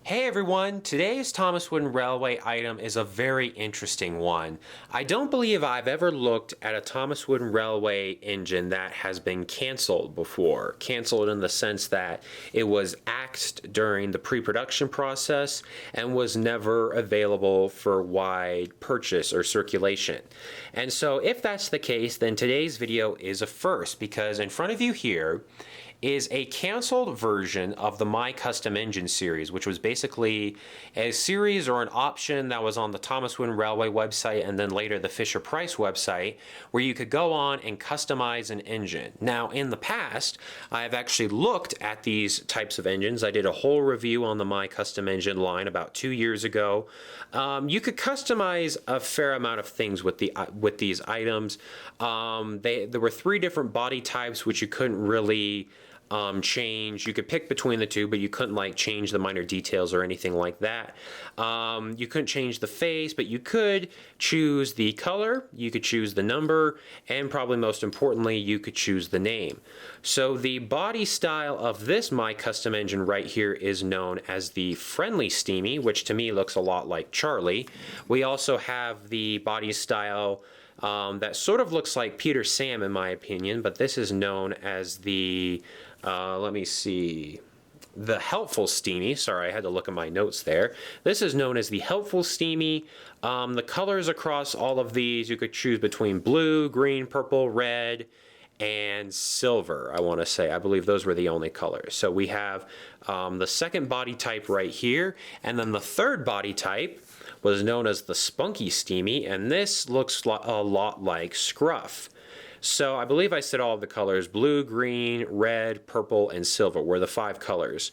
Hey everyone, today's Thomas Wooden Railway item is a very interesting one. I don't believe I've ever looked at a Thomas Wooden Railway engine that has been canceled before. Canceled in the sense that it was axed during the pre-production process and was never available for wide purchase or circulation. And so if that's the case, then today's video is a first, because in front of you here is a canceled version of the My Custom Engine series, which was basically a series or an option that was on the Thomas Wooden Railway website and then later the Fisher-Price website, where you could go on and customize an engine. Now, in the past, I have actually looked at these types of engines. I did a whole review on the My Custom Engine line about 2 years ago. You could customize a fair amount of things with these items. There were 3 different body types which you couldn't really change. You could pick between the 2, but you couldn't like change the minor details or anything like that. You couldn't change the face, but you could choose the color, you could choose the number, and probably most importantly, you could choose the name. So the body style of this My Custom Engine right here is known as the Friendly Steamy, which to me looks a lot like Charlie. We also have the body style that sort of looks like Peter Sam in my opinion, but this is known as the, let me see, the Helpful Steamy. Sorry, I had to look at my notes there. This is known as the Helpful Steamy. The colors across all of these, you could choose between blue, green, purple, red, and silver, I want to say. I believe those were the only colors. So we have the second body type right here, and then the third body type was known as the Spunky Steamy, and this looks a lot like Scruff. So I believe I said all of the colors: blue, green, red, purple, and silver were the 5 colors.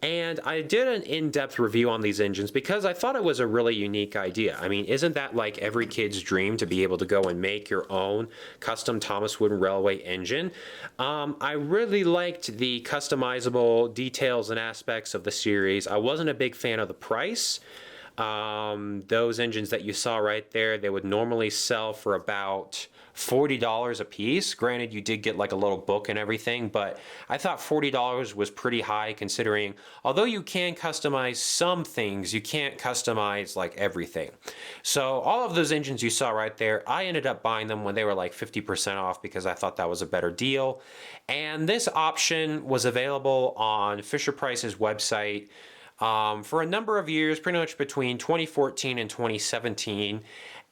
And I did an in-depth review on these engines because I thought it was a really unique idea. I mean, isn't that like every kid's dream, to be able to go and make your own custom Thomas Wooden Railway engine? I really liked the customizable details and aspects of the series. I wasn't a big fan of the price. Those engines that you saw right there, they would normally sell for about $40 a piece. Granted, you did get like a little book and everything, but I thought $40 was pretty high, considering although you can customize some things, you can't customize like everything. So all of those engines you saw right there, I ended up buying them when they were like 50% off because I thought that was a better deal. And this option was available on Fisher-Price's website for a number of years, pretty much between 2014 and 2017.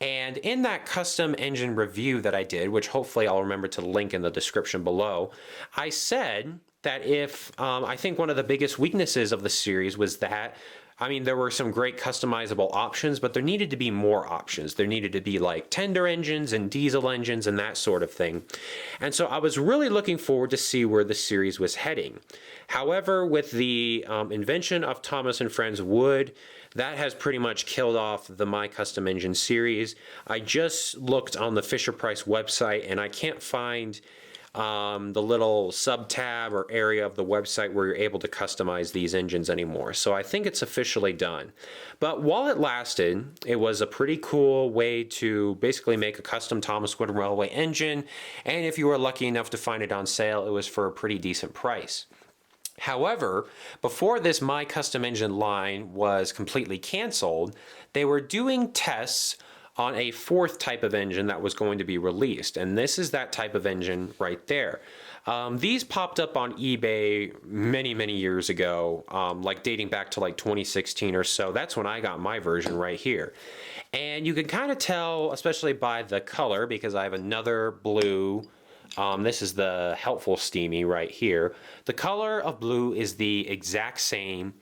And in that custom engine review that I did, which hopefully I'll remember to link in the description below, I said that if I think one of the biggest weaknesses of the series was that, I mean, there were some great customizable options, but there needed to be more options. There needed to be like tender engines and diesel engines and that sort of thing. And so I was really looking forward to see where the series was heading. However, with the invention of Thomas and Friends wood, that has pretty much killed off the My Custom Engine series. I just looked on the Fisher-Price website and I can't find the little sub-tab or area of the website where you're able to customize these engines anymore. So I think it's officially done. But while it lasted, it was a pretty cool way to basically make a custom Thomas Wooden Railway engine, and if you were lucky enough to find it on sale, it was for a pretty decent price. However, before this My Custom Engine line was completely canceled, they were doing tests on a 4th type of engine that was going to be released, and this is that type of engine right there. These popped up on eBay many years ago, like dating back to like 2016 or so. That's when I got my version right here. And you can kind of tell, especially by the color, because I have another blue. This is the Helpful Steamy right here. The color of blue is the exact same.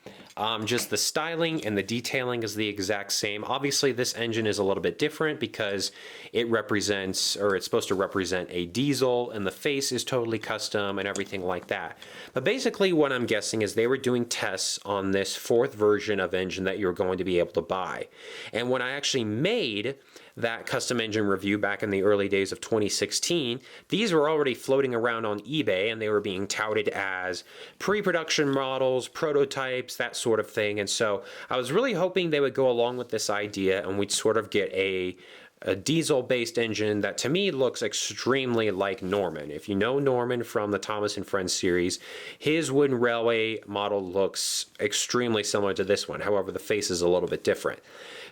Just the styling and the detailing is the exact same. Obviously, this engine is a little bit different because it represents, or it's supposed to represent, a diesel, and the face is totally custom and everything like that. But basically what I'm guessing is they were doing tests on this 4th version of engine that you're going to be able to buy. And when I actually made that custom engine review back in the early days of 2016, these were already floating around on eBay and they were being touted as pre-production models, prototypes, that sort of thing. And so I was really hoping they would go along with this idea and we'd sort of get a a diesel-based engine that to me looks extremely like Norman. If you know Norman from the Thomas and Friends series, his wooden railway model looks extremely similar to this one. However, the face is a little bit different.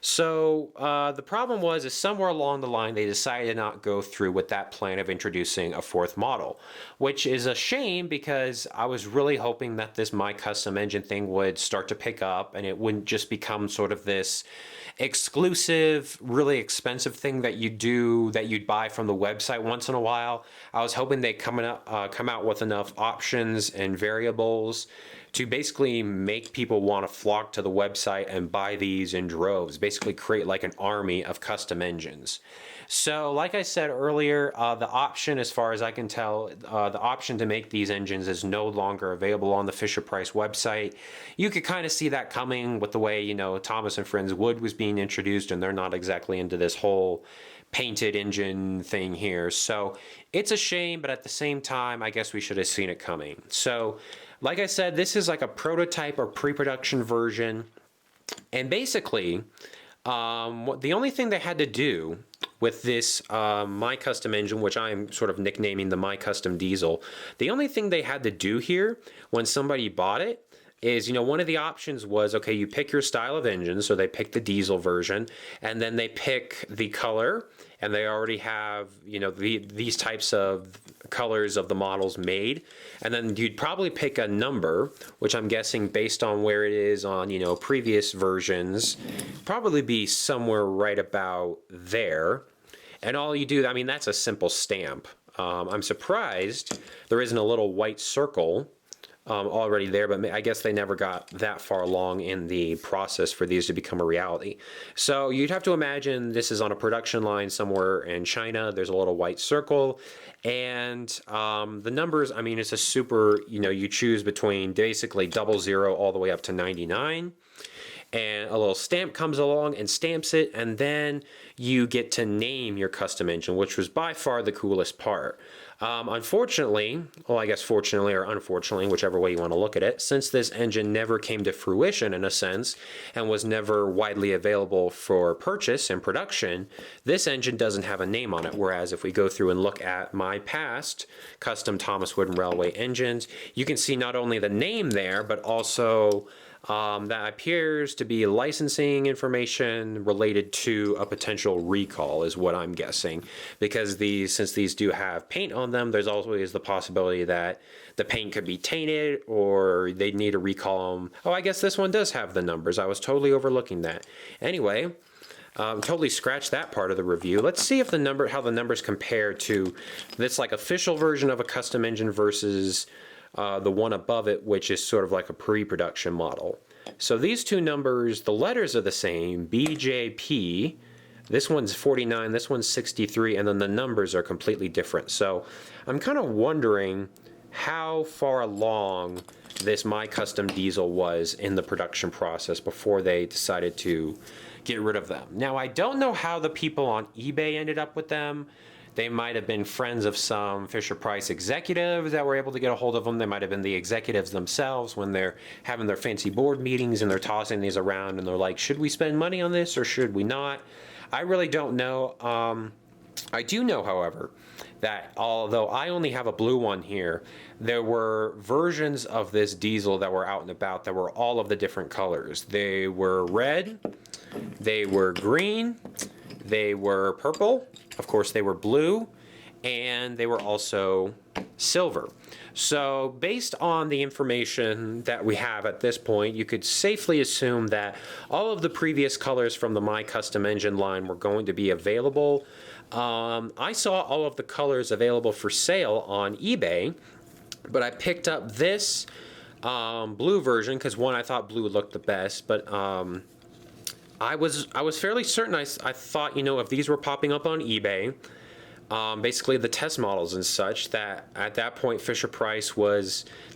So the problem is somewhere along the line they decided to not go through with that plan of introducing a fourth model, which is a shame because I was really hoping that this My Custom Engine thing would start to pick up and it wouldn't just become sort of this exclusive, really expensive thing that you'd buy from the website once in a while. I was hoping they'd come out with enough options and variables to basically make people want to flock to the website and buy these in droves, basically create like an army of custom engines. So like I said earlier, the option, as far as I can tell, the option to make these engines is no longer available on the Fisher-Price website. You could kind of see that coming with the way, you know, Thomas and Friends wood was being introduced, and they're not exactly into this whole painted engine thing here. So it's a shame, but at the same time, I guess we should have seen it coming. So like I said, this is like a prototype or pre-production version. And basically, the only thing they had to do with this My Custom engine, which I'm sort of nicknaming the My Custom Diesel, the only thing they had to do here when somebody bought it is, you know, one of the options was, okay, you pick your style of engine, so they pick the diesel version, and then they pick the color, and they already have, you know, these types of colors of the models made, and then you'd probably pick a number, which I'm guessing based on where it is on, you know, previous versions, probably be somewhere right about there, and all you do, I mean, that's a simple stamp. I'm surprised there isn't a little white circle already there, but I guess they never got that far along in the process for these to become a reality. So you'd have to imagine this is on a production line somewhere in China. There's a little white circle, and the numbers, I mean, it's a super, you know, you choose between basically 00 all the way up to 99. And a little stamp comes along and stamps it, and then you get to name your custom engine, which was by far the coolest part. Unfortunately, well, I guess fortunately or unfortunately, whichever way you want to look at it, since this engine never came to fruition in a sense and was never widely available for purchase and production, this engine doesn't have a name on it. Whereas if we go through and look at my past custom Thomas Wooden Railway engines, you can see not only the name there, but also that appears to be licensing information related to a potential recall is what I'm guessing, because since these do have paint on them, there's always the possibility that the paint could be tainted or they'd need to recall them. Oh, I guess this one does have the numbers. I was totally overlooking that. Anyway, totally scratched that part of the review. Let's see if how the numbers compare to this like official version of a custom engine versus the one above it, which is sort of like a pre-production model. So these two numbers, the letters are the same, BJP. This one's 49, this one's 63, and then the numbers are completely different. So I'm kind of wondering how far along this My Custom Diesel was in the production process before they decided to get rid of them. Now, I don't know how the people on eBay ended up with them. They might have been friends of some Fisher-Price executives that were able to get a hold of them. They might have been the executives themselves when they're having their fancy board meetings and they're tossing these around and they're like, should we spend money on this or should we not? I really don't know. I do know, however, that although I only have a blue one here, there were versions of this diesel that were out and about that were all of the different colors. They were red, they were green, they were purple, of course they were blue, and they were also silver. So based on the information that we have at this point, you could safely assume that all of the previous colors from the My Custom Engine line were going to be available. I saw all of the colors available for sale on eBay, but I picked up this blue version because one, I thought blue looked the best, but I was fairly certain, I thought, you know, if these were popping up on eBay, basically the test models and such, that at that point Fisher-Price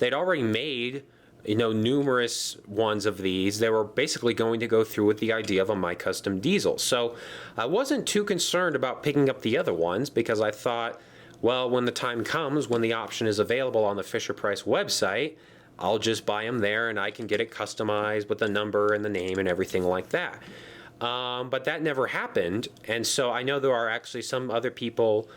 they'd already made, you know, numerous ones of these. They were basically going to go through with the idea of a My Custom Diesel. So I wasn't too concerned about picking up the other ones because I thought, well, when the time comes, when the option is available on the Fisher-Price website, I'll just buy them there and I can get it customized with the number and the name and everything like that. but that never happened. And so I know there are actually some other people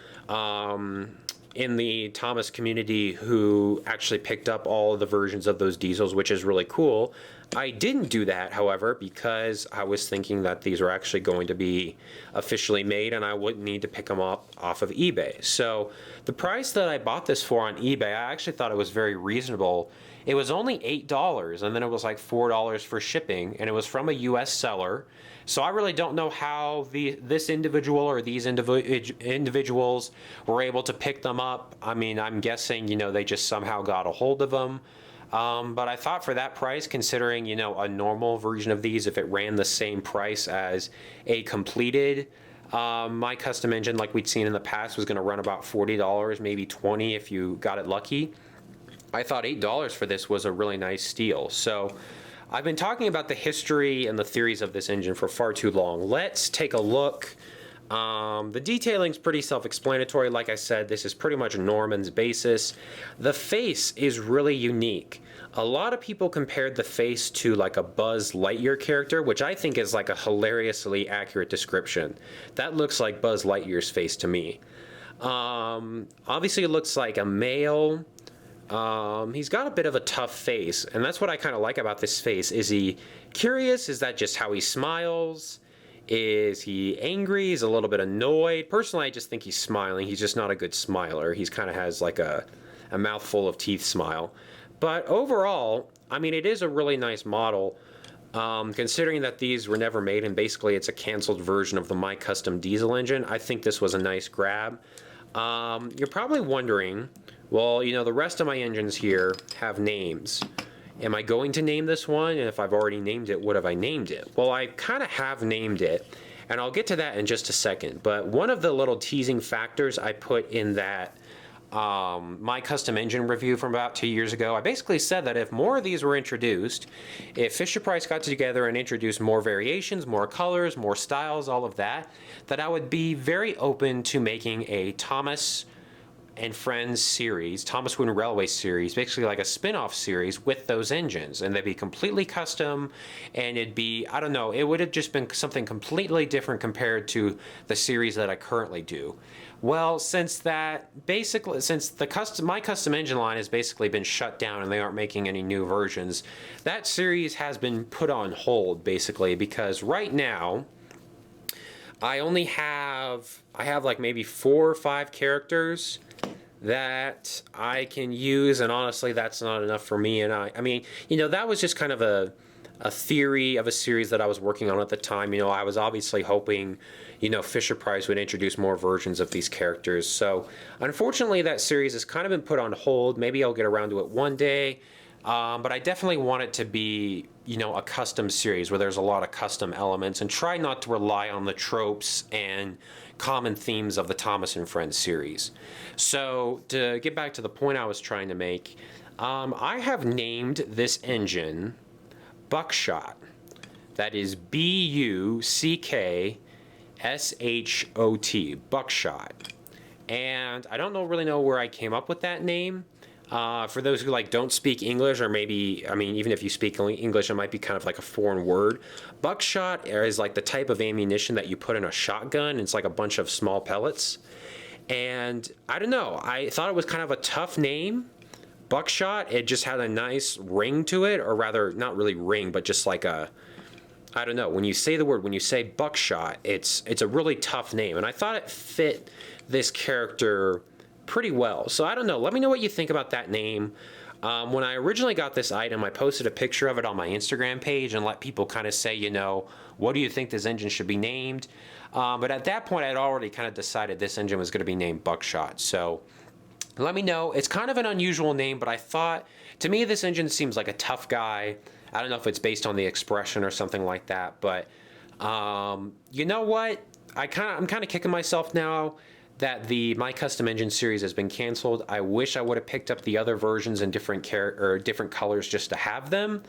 in the Thomas community who actually picked up all of the versions of those diesels, which is really cool. I didn't do that, however, because I was thinking that these were actually going to be officially made and I wouldn't need to pick them up off of eBay. So the price that I bought this for on eBay, I actually thought it was very reasonable. It was only $8, and then it was like $4 for shipping, and it was from a US seller. So I really don't know how this individual or these individuals were able to pick them up. I mean, I'm guessing, they just somehow got a hold of them. But I thought for that price, considering, a normal version of these, if it ran the same price as a completed my custom engine like we'd seen in the past, was going to run about $40, maybe $20 if you got it lucky. I thought $8 for this was a really nice steal. So I've been talking about the history and the theories of this engine for far too long. Let's take a look. The detailing's pretty self-explanatory. Like I said, this is pretty much Norman's basis. The face is really unique. A lot of people compared the face to like a Buzz Lightyear character, which I think is like a hilariously accurate description. That looks like Buzz Lightyear's face to me. Obviously it looks like a male. He's got a bit of a tough face, and that's what I kind of like about this face. Is he curious? Is that just how he smiles? Is he angry? He's a little bit annoyed. Personally, I just think he's smiling. He's just not a good smiler. He's kind of has like a mouthful of teeth smile. But overall, I mean, it is a really nice model, considering that these were never made and basically it's a canceled version of the My Custom diesel engine. I think this was a nice grab. You're probably wondering, well, the rest of my engines here have names. Am I going to name this one? And if I've already named it, what have I named it? Well, I kind of have named it, and I'll get to that in just a second. But one of the little teasing factors I put in that My Custom Engine review from about 2 years ago, I basically said that if more of these were introduced, if Fisher-Price got together and introduced more variations, more colors, more styles, all of that, that I would be very open to making a Thomas and Friends series, Thomas Wooden Railway series, basically like a spin-off series with those engines, and they'd be completely custom, and it'd be, I don't know, it would have just been something completely different compared to the series that I currently do. Well, since the My Custom Engine line has basically been shut down and they aren't making any new versions, that series has been put on hold basically, because right now I have like maybe 4 or 5 characters that I can use, and honestly that's not enough for me. And I mean, that was just kind of a theory of a series that I was working on at the time. I was obviously hoping, Fisher-Price would introduce more versions of these characters. So unfortunately that series has kind of been put on hold. Maybe I'll get around to it one day. But I definitely want it to be, a custom series where there's a lot of custom elements, and try not to rely on the tropes and common themes of the Thomas and Friends series. So to get back to the point I was trying to make, I have named this engine Buckshot. That is Buckshot, Buckshot. And I don't really know where I came up with that name. For those who don't speak English, or maybe, even if you speak English, it might be kind of like a foreign word. Buckshot is like the type of ammunition that you put in a shotgun. It's like a bunch of small pellets. And I don't know, I thought it was kind of a tough name. Buckshot, it just had a nice ring to it, or rather, not really ring, but just like I don't know, when you say Buckshot, it's a really tough name. And I thought it fit this character pretty well. So I don't know. Let me know what you think about that name. When I originally got this item, I posted a picture of it on my Instagram page and let people kind of say, what do you think this engine should be named? But at that point, I'd already kind of decided this engine was going to be named Buckshot. So let me know. It's kind of an unusual name, but I thought, to me, this engine seems like a tough guy. I don't know if it's based on the expression or something like that, but you know what? I'm kind of kicking myself now that the My Custom Engine series has been canceled. I wish I would have picked up the other versions in different colors just to have them.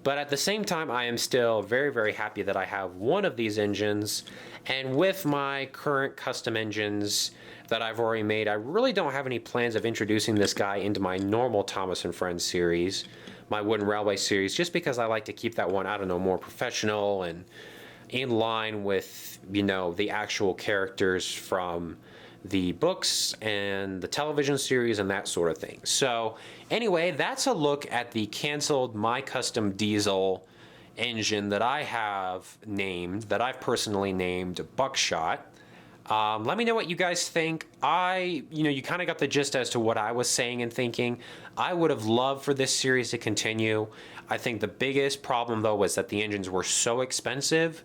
But at the same time, I am still very, very happy that I have one of these engines. And with my current custom engines that I've already made, I really don't have any plans of introducing this guy into my normal Thomas and Friends series, my Wooden Railway series, just because I like to keep that one, I don't know, more professional and in line with, you know, the actual characters from the books and the television series and that sort of thing. So anyway, that's a look at the canceled My Custom Diesel engine that I have named, that I've personally named Buckshot. Let me know what you guys think. You kind of got the gist as to what I was saying and thinking. I would have loved for this series to continue. I think the biggest problem, though, was that the engines were so expensive.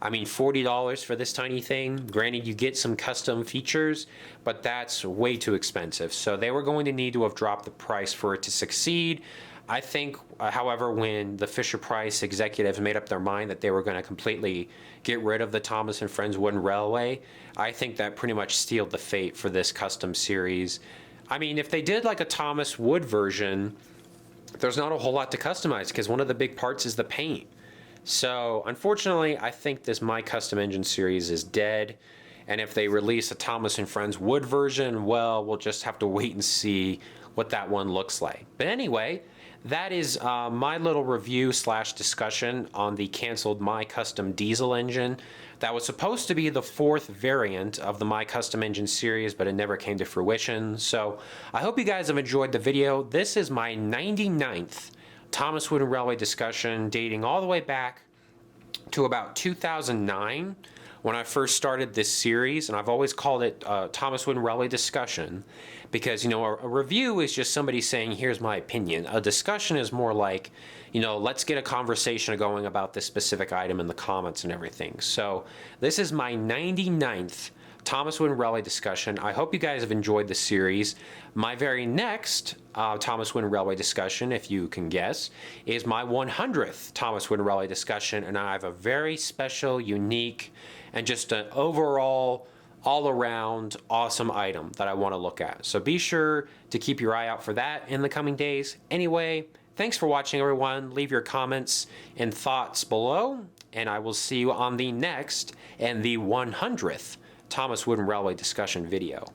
I mean, $40 for this tiny thing. Granted, you get some custom features, but that's way too expensive. So they were going to need to have dropped the price for it to succeed. I think, however, when the Fisher-Price executives made up their mind that they were going to completely get rid of the Thomas and Friends Wooden Railway, I think that pretty much sealed the fate for this custom series. I mean, if they did like a Thomas Wood version, there's not a whole lot to customize because one of the big parts is the paint. So, unfortunately, I think this My Custom Engine series is dead. And if they release a Thomas and Friends Wood version, well, we'll just have to wait and see what that one looks like. But anyway, that is my little review slash discussion on the canceled My Custom Diesel engine. That was supposed to be the 4th variant of the My Custom Engine series, but it never came to fruition. So I hope you guys have enjoyed the video. This is my 99th Thomas Wooden Railway discussion, dating all the way back to about 2009 when I first started this series, and I've always called it Thomas Wooden Railway discussion because, you know, a review is just somebody saying, here's my opinion. A discussion is more like, you know, let's get a conversation going about this specific item in the comments and everything. So this is my 99th Thomas Wooden Railway discussion. I hope you guys have enjoyed the series. My very next Thomas Wooden Railway discussion, if you can guess, is my 100th Thomas Wooden Railway discussion, and I have a very special, unique, and just an overall, all-around awesome item that I want to look at. So be sure to keep your eye out for that in the coming days. Anyway, thanks for watching, everyone. Leave your comments and thoughts below, and I will see you on the next and the 100th Thomas Wooden Railway discussion video.